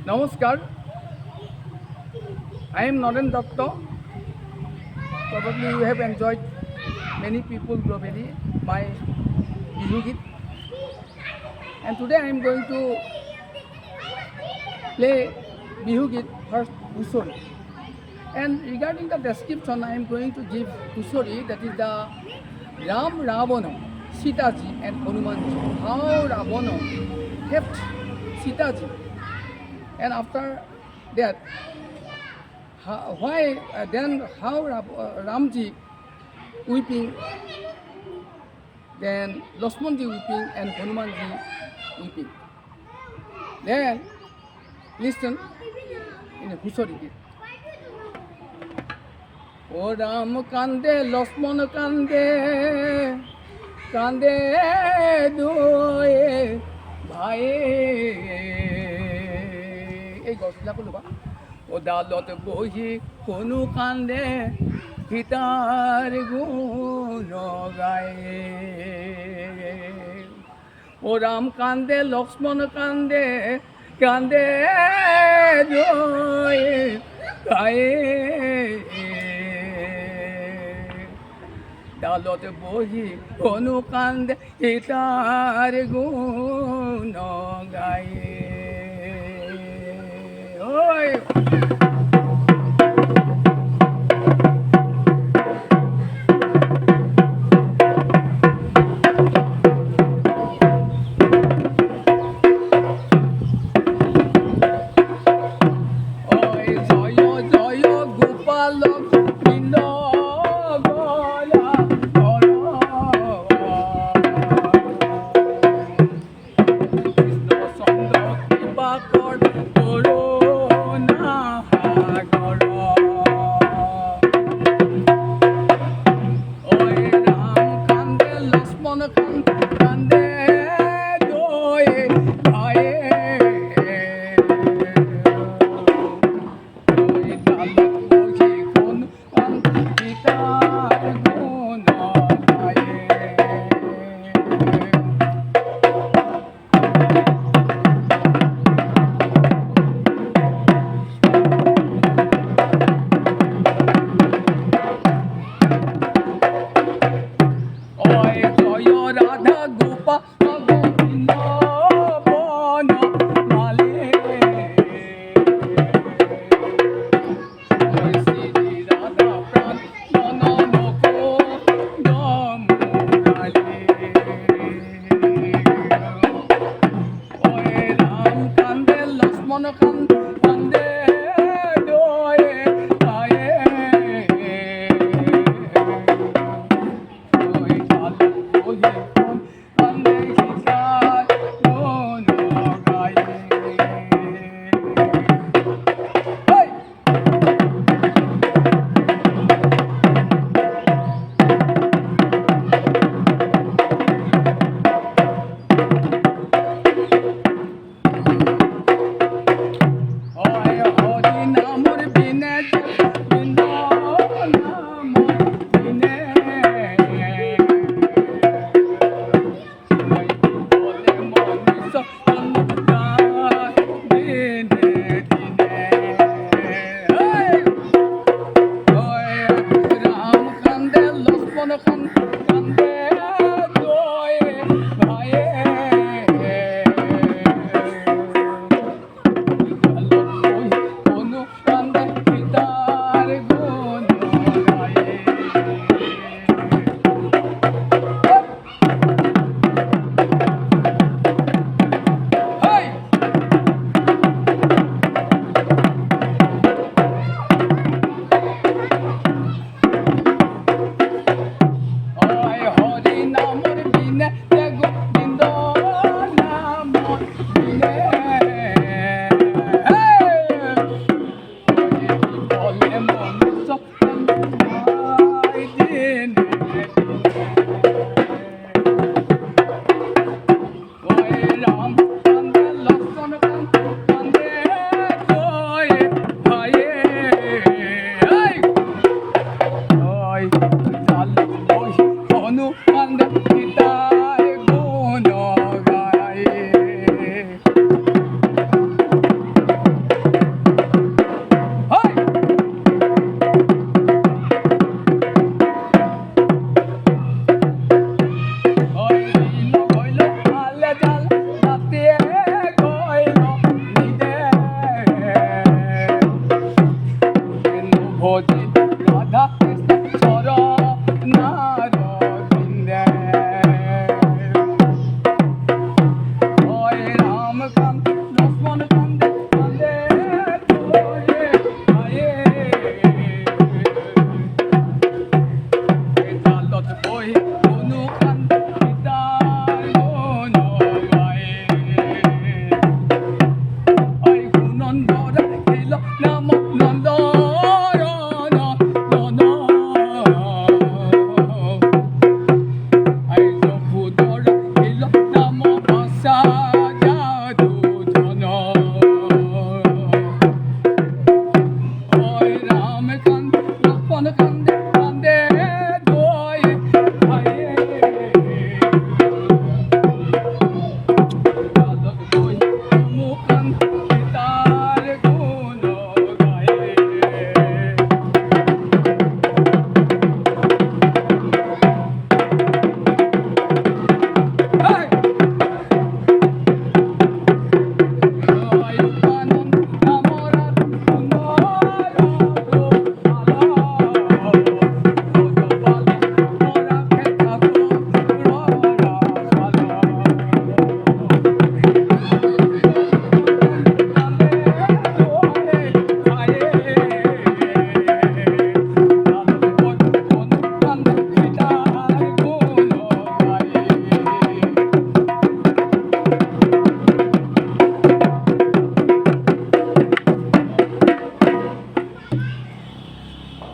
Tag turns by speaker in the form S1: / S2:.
S1: Namaskar, I am Naren Datta. Probably you have enjoyed many people globally my Bihu Git. And today I am going to play Bihu Git first Kusori. And regarding the description, I am going to give Kusori, that is the Ram Ravana, Sitaji and Hanumanji. How Ravana kept Sitaji, and after that, how Ramji weeping, then Lakshmanji weeping and Hanumanji weeping. Then listen in a Kusori Git. O Ram kande, Lakshman kande, kande doye bhai. এই গছবিলাকো ল'বা ওদালত বহি কোনো কান্দে সীতাৰ গুণ গায়ে ও ৰাম কান্দে লক্ষ্মণ কান্দে কান্দে জয় গায়ে ডালত বহি কোনো কান্দে সীতাৰ গুণ গায়ে Oi! Yeah.